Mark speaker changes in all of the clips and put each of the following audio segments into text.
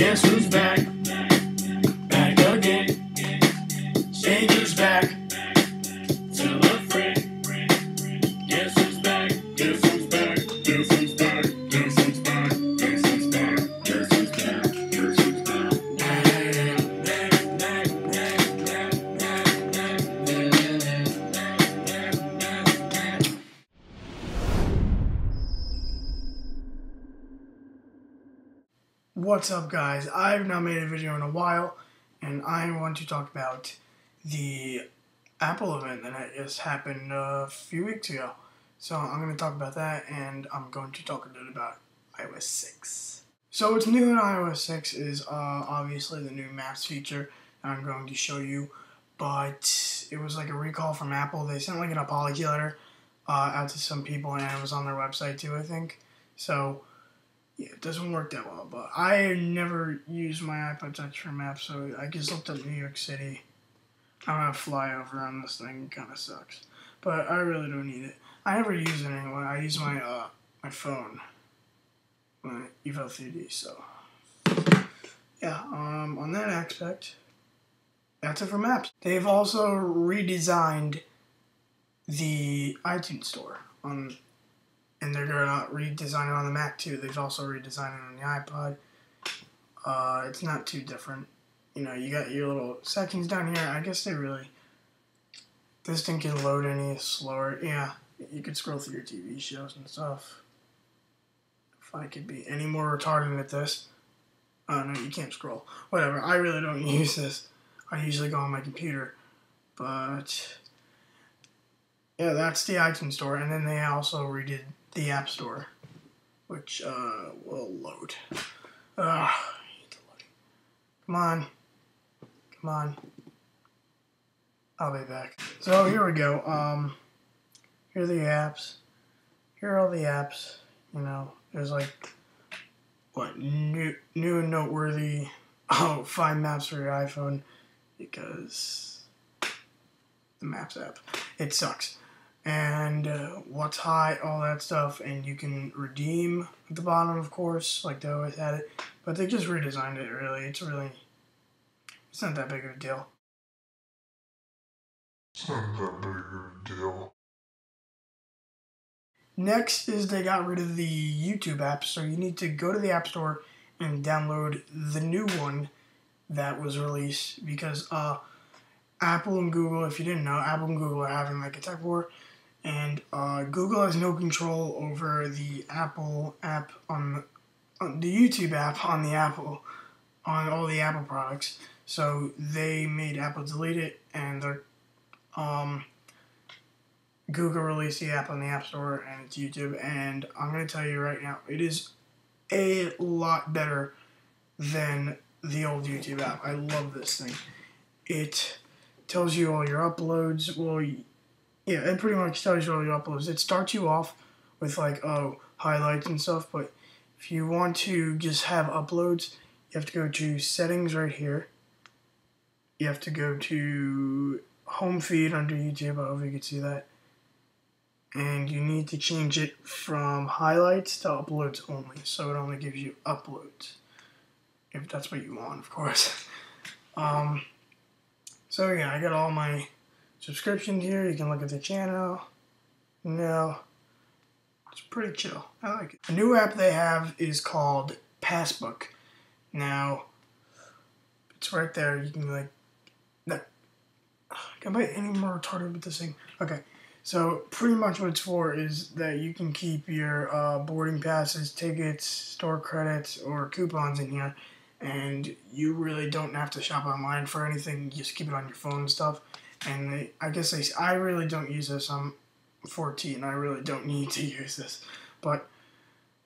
Speaker 1: Guess who's back? Back again. Stranger's back. Tell a friend. Guess who's back? Guess who's back? Guess who's back? Guess who's back? Guess who's back? Guess who's back? Guess who's back?
Speaker 2: What's up, guys? I've not made a video in a while, and I want to talk about the Apple event that just happened a few weeks ago. So I'm going to talk about that, and I'm going to talk a little about iOS 6. So what's new in iOS 6 is obviously the new Maps feature that I'm going to show you, but it was like a recall from Apple. They sent like an apology letter out to some people, and it was on their website too, I think. So yeah, it doesn't work that well, but I never use my iPod Touch for maps, so I just looked up New York City. I don't have flyover on this thing, it kind of sucks. But I really don't need it. I never use it anyway. I use my my phone, my Evo 3D, so yeah, on that aspect, that's it for maps. They've also redesigned the iTunes Store and they're going to redesign it on the Mac too. They've also redesigned it on the iPod. It's not too different. You know, you got your little settings down here. I guess this thing can load any slower. Yeah, you could scroll through your TV shows and stuff. If I could be any more retarded at this. Oh, no, you can't scroll. Whatever, I really don't use this. I usually go on my computer. But yeah, that's the iTunes Store. And then they also redid the App Store, which will load. Come on. Come on. I'll be back. So here we go. Here are the apps. Here are all the apps. You know, there's like, what, new and noteworthy. Oh, find maps for your iPhone, because the Maps app, it sucks. And what's hot, all that stuff, and you can redeem at the bottom, of course, like they always had it, but they just redesigned it, really. It's not that big of a deal.
Speaker 3: It's not that big of a deal.
Speaker 2: Next is they got rid of the YouTube app, so you need to go to the App Store and download the new one that was released, because Apple and Google, if you didn't know, Apple and Google are having like a tech war. And Google has no control over the Apple app on the YouTube app on the Apple, on all the Apple products. So they made Apple delete it, and they're Google released the app on the App Store, and it's YouTube. And I'm going to tell you right now, it is a lot better than the old YouTube app. I love this thing. It tells you all your uploads. Well, yeah, it pretty much tells you all your uploads. It starts you off with like, highlights and stuff, but if you want to just have uploads, you have to go to settings right here. You have to go to home feed under YouTube. I hope you can see that. And you need to change it from highlights to uploads only, so it only gives you uploads, if that's what you want, of course. So yeah, I got all my subscriptions here. You can look at the channel. No, it's pretty chill. I like it. A new app they have is called Passbook. Now, it's right there. You can like, can I be any more retarded with this thing? Okay, so pretty much what it's for is that you can keep your boarding passes, tickets, store credits, or coupons in here, and you really don't have to shop online for anything. You just keep it on your phone and stuff. And I really don't use this. I'm 14. I really don't need to use this. But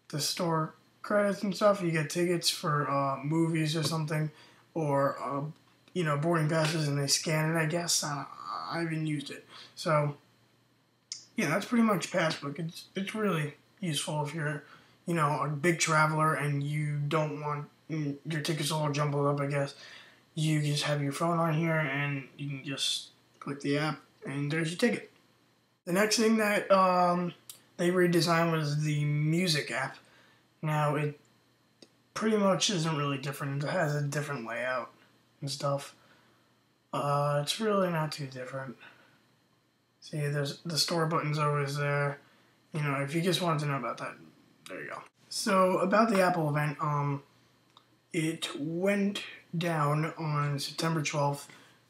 Speaker 2: the store credits and stuff, you get tickets for movies or something, or boarding passes, and they scan it. I guess I haven't used it. So yeah, that's pretty much Passbook. It's really useful if you're a big traveler and you don't want your tickets all jumbled up. I guess you just have your phone on here and you can just click the app, and there's your ticket. The next thing that they redesigned was the music app. Now, pretty much isn't really different. It has a different layout and stuff. It's really not too different. See, there's the store button's always there. You know, if you just wanted to know about that, there you go. So about the Apple event, it went down on September 12th,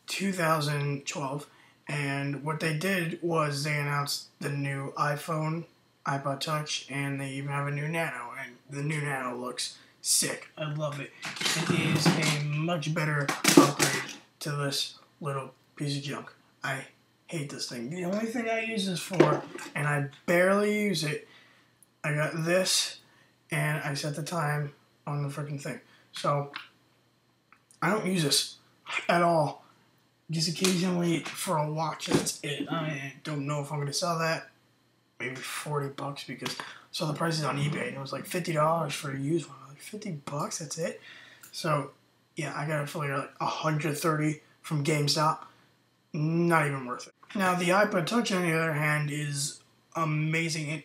Speaker 2: 2012, and what they did was they announced the new iPhone, iPod Touch, and they even have a new Nano, and the new Nano looks sick. I love it. It is a much better upgrade to this little piece of junk. I hate this thing. The only thing I use this for, and I barely use it, I got this, and I set the time on the freaking thing. So, I don't use this at all. Just occasionally for a watch, that's it. I don't know if I'm going to sell that. Maybe $40 because I saw the prices on eBay, and it was like $50 for a used one. Like $50, that's it? So, yeah, I got it for like $130 from GameStop. Not even worth it. Now, the iPod Touch, on the other hand, is amazing. It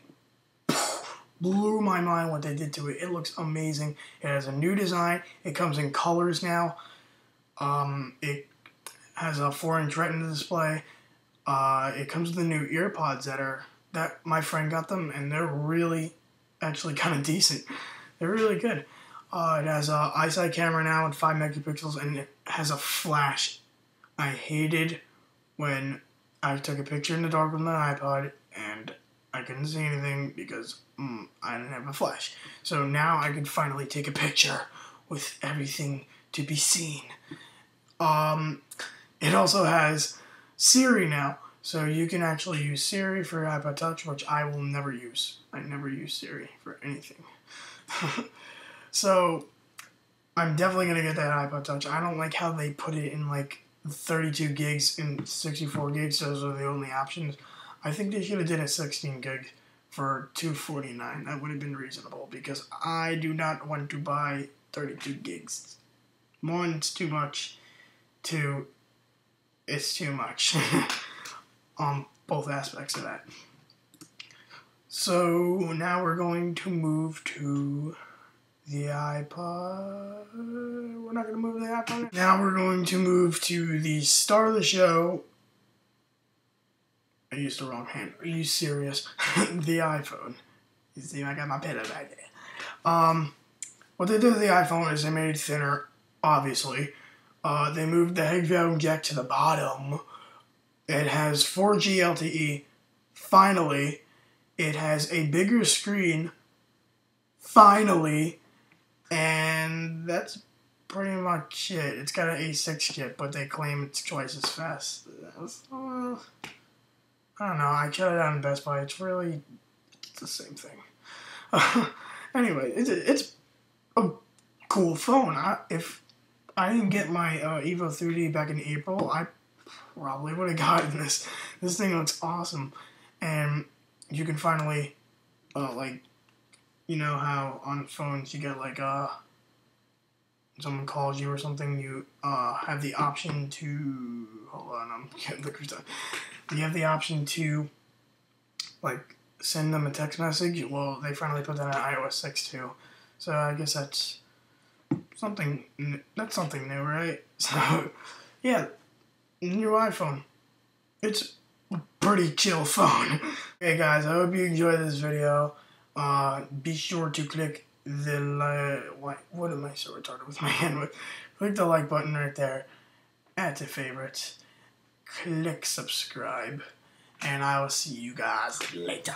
Speaker 2: blew my mind what they did to it. It looks amazing. It has a new design. It comes in colors now. It has a 4-inch Retina display. It comes with the new earpods that my friend got them, and they're really actually kind of decent. They're really good. It has an iSight camera now with 5 megapixels, and it has a flash. I hated when I took a picture in the dark with my iPod, and I couldn't see anything because I didn't have a flash. So now I can finally take a picture with everything to be seen. It also has Siri now, so you can actually use Siri for your iPod Touch, which I will never use. I never use Siri for anything. So I'm definitely going to get that iPod Touch. I don't like how they put it in like 32 gigs and 64 gigs. Those are the only options. I think they should have did a 16 gig for $249. That would have been reasonable because I do not want to buy 32 gigs. One, it's too much. Two, it's too much. On both aspects of that. So now we're going to move to the iPod. We're not going to move to the iPod. Now we're going to move to the star of the show. I used the wrong hand. Are you serious? The iPhone. You see, I got my pen back there. What they did with the iPhone is they made it thinner, obviously. They moved the headphone jack to the bottom. It has 4G LTE. Finally. It has a bigger screen. Finally. And that's pretty much it. It's got an A6 chip, but they claim it's twice as fast. I don't know. I tried it out in Best Buy. It's the same thing. Anyway, it's a cool phone. If I didn't get my Evo 3D back in April, I probably would have gotten this. This thing looks awesome. And you can finally, like, you know how on phones you get, like, someone calls you or something, you have the option to, hold on, I'm getting the time. You have the option to, like, send them a text message. Well, they finally put that on iOS 6 too. So I guess that's something new, right? So, yeah, new iPhone. It's a pretty chill phone. Hey guys, I hope you enjoyed this video. Be sure to click the what am I so retarded with my hand with? Click the like button right there. Add to favorites. Click subscribe. And I will see you guys later.